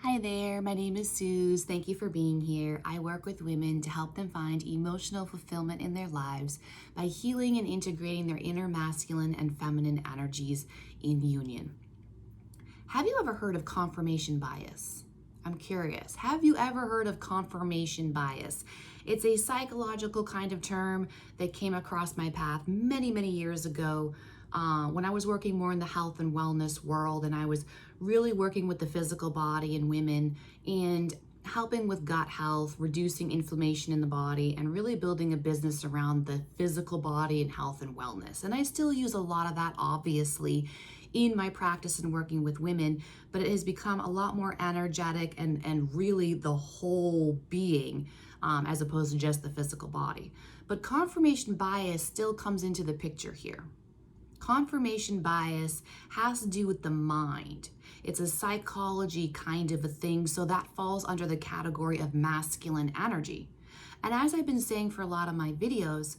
Hi there, my name is Suze. Thank you for being here. I work with women to help them find emotional fulfillment in their lives by healing and integrating their inner masculine and feminine energies in union. Have you ever heard of confirmation bias? I'm curious. Have you ever heard of confirmation bias? It's a psychological kind of term that came across my path many years ago when I was working more in the health and wellness world, and I was really working with the physical body and women and helping with gut health, reducing inflammation in the body, and really building a business around the physical body and health and wellness. And I still use a lot of that, obviously, in my practice and working with women, but it has become a lot more energetic and really the whole being as opposed to just the physical body. But confirmation bias still comes into the picture here. Confirmation bias has to do with the mind. It's a psychology kind of a thing, so that falls under the category of masculine energy. And as I've been saying for a lot of my videos,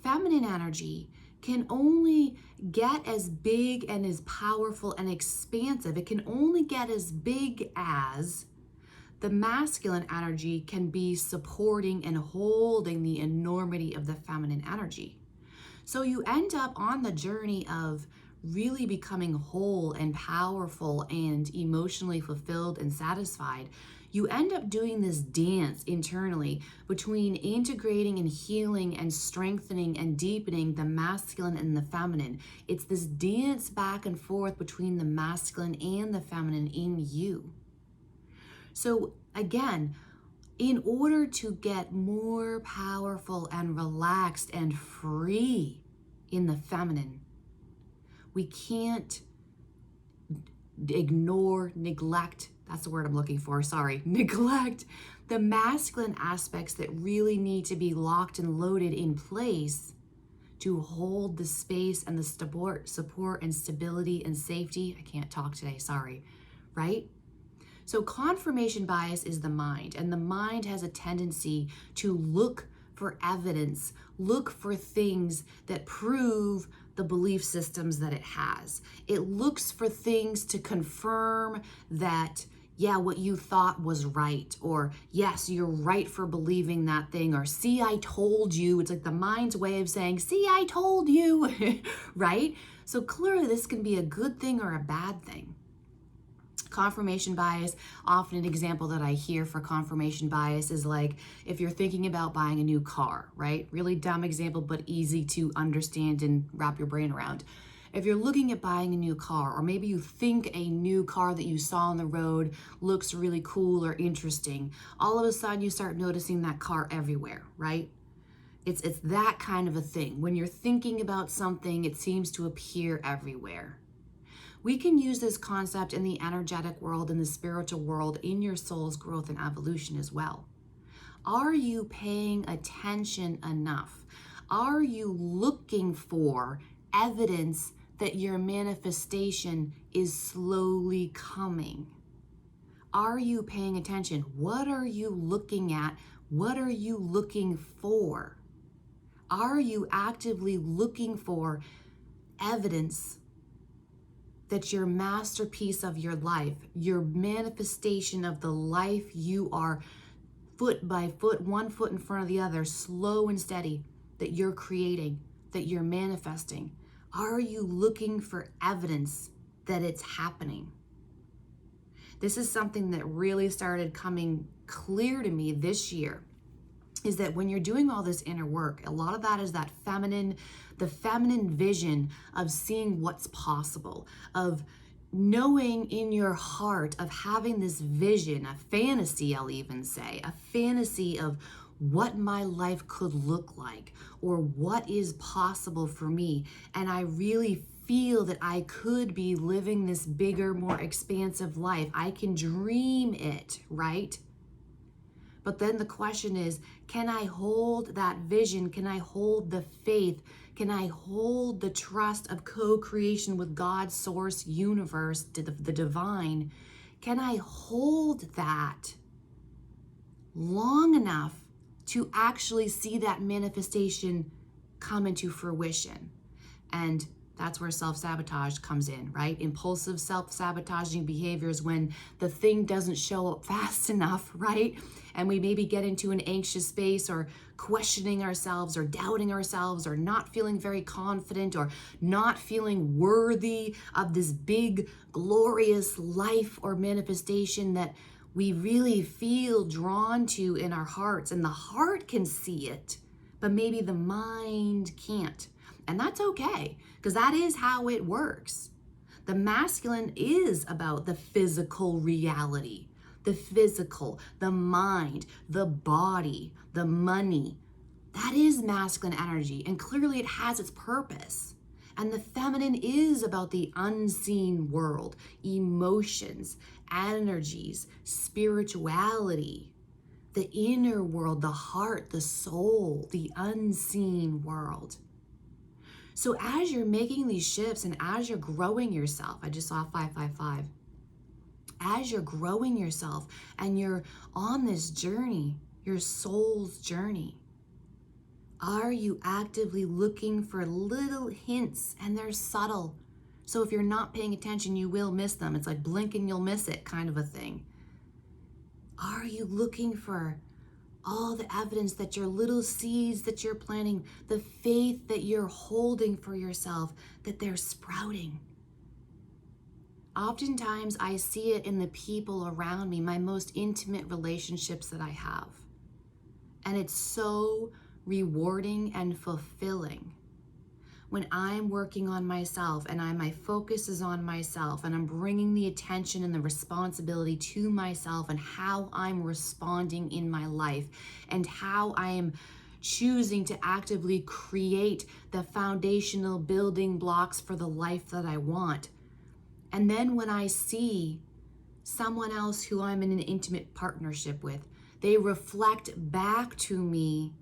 feminine energy can only get as big and as powerful and expansive. It can only get as big as the masculine energy can be supporting and holding the enormity of the feminine energy. So you end up on the journey of really becoming whole and powerful and emotionally fulfilled and satisfied. You end up doing this dance internally between integrating and healing and strengthening and deepening the masculine and the feminine. It's this dance back and forth between the masculine and the feminine in you. So again, in order to get more powerful and relaxed and free in the feminine, we can't neglect, that's the word I'm looking for, neglect the masculine aspects that really need to be locked and loaded in place to hold the space and the support and stability and safety. I can't talk today, sorry, right? So confirmation bias is the mind, and the mind has a tendency to look for evidence, look for things that prove the belief systems that it has. It looks for things to confirm that, yeah, what you thought was right, or yes, you're right for believing that thing, or see, I told you. It's like the mind's way of saying, see, I told you, right? So clearly this can be a good thing or a bad thing. Confirmation bias, often an example that I hear for confirmation bias is like if you're thinking about buying a new car, right? Really dumb example, but easy to understand and wrap your brain around. If you're looking at buying a new car, or maybe you think a new car that you saw on the road looks really cool or interesting, all of a sudden you start noticing that car everywhere, right? It's that kind of a thing. When you're thinking about something, it seems to appear everywhere. We can use this concept in the energetic world and the spiritual world in your soul's growth and evolution as well. Are you paying attention enough? Are you looking for evidence that your manifestation is slowly coming? Are you paying attention? What are you looking at? What are you looking for? Are you actively looking for evidence that your masterpiece of your life, your manifestation of the life you are foot by foot, one foot in front of the other, slow and steady, that you're creating, that you're manifesting? Are you looking for evidence that it's happening? This is something that really started coming clear to me this year, is that when you're doing all this inner work, a lot of that is that the feminine vision of seeing what's possible, of knowing in your heart, of having this vision, a fantasy, I'll even say, a fantasy of what my life could look like or what is possible for me. And I really feel that I could be living this bigger, more expansive life. I can dream it, right? But then the question is, can I hold that vision? Can I hold the faith? Can I hold the trust of co-creation with God's source universe, the divine? Can I hold that long enough to actually see that manifestation come into fruition? And That's where self-sabotage comes in, right? Impulsive self-sabotaging behaviors when the thing doesn't show up fast enough, right? And we maybe get into an anxious space or questioning ourselves or doubting ourselves or not feeling very confident or not feeling worthy of this big, glorious life or manifestation that we really feel drawn to in our hearts. And the heart can see it, but maybe the mind can't. And that's okay, because that is how it works. The masculine is about the physical reality, the physical, the mind, the body, the money. That is masculine energy, and clearly it has its purpose. And the feminine is about the unseen world, emotions, energies, spirituality, the inner world, the heart, the soul, the unseen world. So as you're making these shifts and as you're growing yourself, I just saw 555, as you're growing yourself and you're on this journey, your soul's journey, are you actively looking for little hints? And they're subtle. So if you're not paying attention, you will miss them. It's like blink and you'll miss it kind of a thing. Are you looking for all the evidence that your little seeds that you're planting, the faith that you're holding for yourself, that they're sprouting? Oftentimes I see it in the people around me, my most intimate relationships that I have. And it's so rewarding and fulfilling when I'm working on myself and my focus is on myself and I'm bringing the attention and the responsibility to myself and how I'm responding in my life and how I am choosing to actively create the foundational building blocks for the life that I want. And then when I see someone else who I'm in an intimate partnership with, they reflect back to me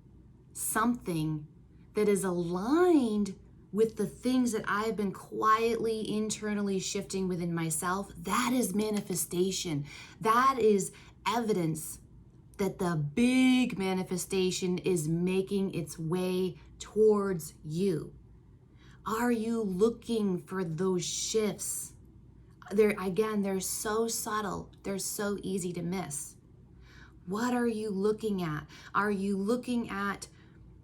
something that is aligned with the things that I've been quietly, internally shifting within myself. That is manifestation. That is evidence that the big manifestation is making its way towards you. Are you looking for those shifts? They're so subtle. They're so easy to miss. What are you looking at? Are you looking at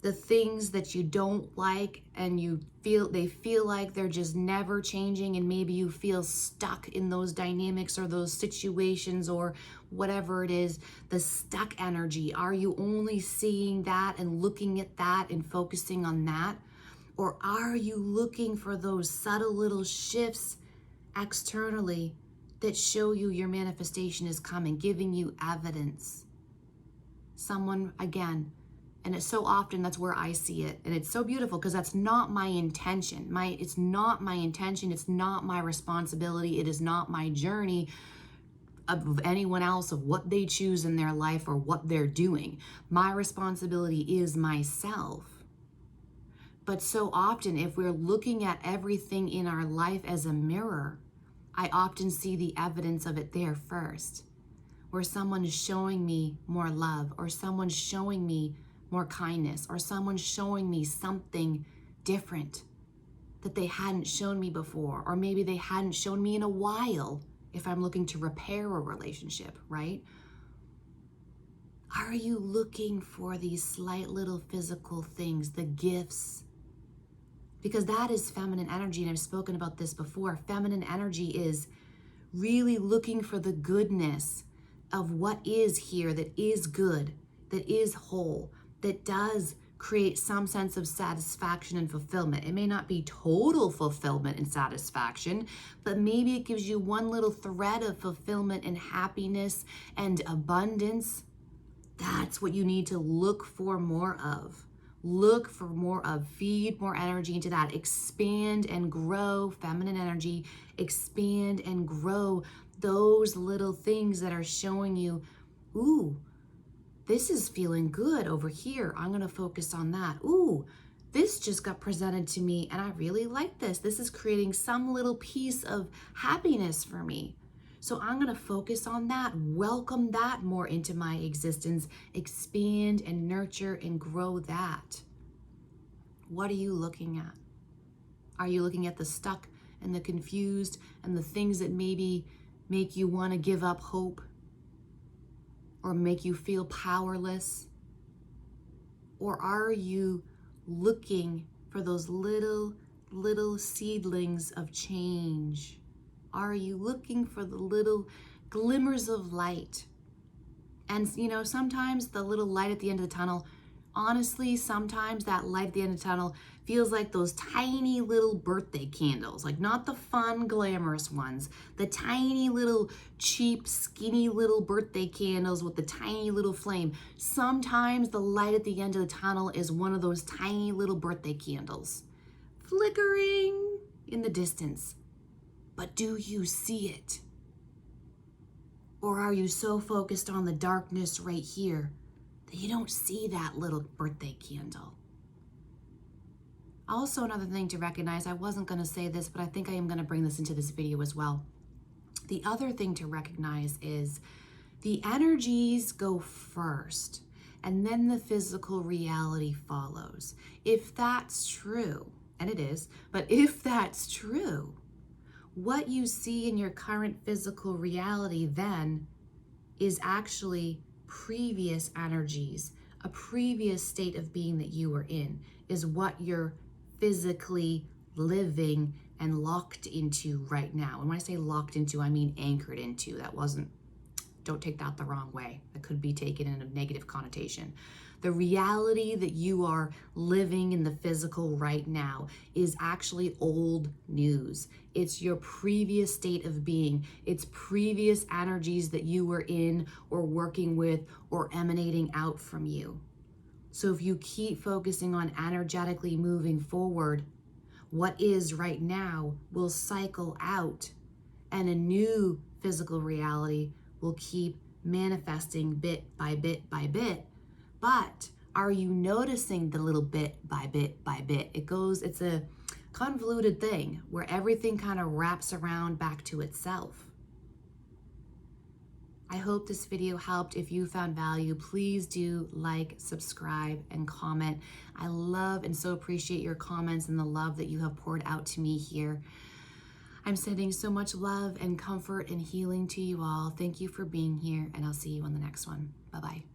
the things that you don't like and they feel like they're just never changing, and maybe you feel stuck in those dynamics or those situations or whatever it is, the stuck energy? Are you only seeing that and looking at that and focusing on that? Or are you looking for those subtle little shifts externally that show you your manifestation is coming, giving you evidence? Someone, again, and it's so often that's where I see it. And it's so beautiful because that's not my intention. It's not my intention. It's not my responsibility. It is not my journey of anyone else, of what they choose in their life or what they're doing. My responsibility is myself. But so often, if we're looking at everything in our life as a mirror, I often see the evidence of it there first, where someone is showing me more love, or someone's showing me more kindness, or someone's showing me something different that they hadn't shown me before, or maybe they hadn't shown me in a while if I'm looking to repair a relationship, right? Are you looking for these slight little physical things, the gifts? Because that is feminine energy, and I've spoken about this before. Feminine energy is really looking for the goodness of what is here, that is good, that is whole, that does create some sense of satisfaction and fulfillment. It may not be total fulfillment and satisfaction, but maybe it gives you one little thread of fulfillment and happiness and abundance. That's what you need to look for more of. Look for more of, feed more energy into that. Expand and grow feminine energy. Expand and grow those little things that are showing you, ooh, this is feeling good over here. I'm going to focus on that. Ooh, this just got presented to me and I really like this. This is creating some little piece of happiness for me. So I'm going to focus on that, welcome that more into my existence, expand and nurture and grow that. What are you looking at? Are you looking at the stuck and the confused and the things that maybe make you want to give up hope or make you feel powerless? Or are you looking for those little seedlings of change? Are you looking for the little glimmers of light? And sometimes the little light at the end of the tunnel, honestly, sometimes that light at the end of the tunnel feels like those tiny little birthday candles, like not the fun, glamorous ones, the tiny little cheap, skinny little birthday candles with the tiny little flame. Sometimes the light at the end of the tunnel is one of those tiny little birthday candles, flickering in the distance. But do you see it? Or are you so focused on the darkness right here that you don't see that little birthday candle? Also, another thing to recognize, I wasn't going to say this, but I think I am going to bring this into this video as well. The other thing to recognize is the energies go first, and then the physical reality follows. If that's true, and it is, but if that's true, what you see in your current physical reality then is actually previous energies, a previous state of being that you were in, is what you're physically living and locked into right now. And when I say locked into, I mean anchored into. Don't take that the wrong way. That could be taken in a negative connotation. The reality that you are living in the physical right now is actually old news. It's your previous state of being. It's previous energies that you were in or working with or emanating out from you. So if you keep focusing on energetically moving forward, what is right now will cycle out, and a new physical reality will keep manifesting bit by bit by bit. But are you noticing the little bit by bit by bit? It's a convoluted thing where everything kind of wraps around back to itself. I hope this video helped. If you found value, please do like, subscribe, and comment. I love and so appreciate your comments and the love that you have poured out to me here. I'm sending so much love and comfort and healing to you all. Thank you for being here, and I'll see you on the next one. Bye-bye.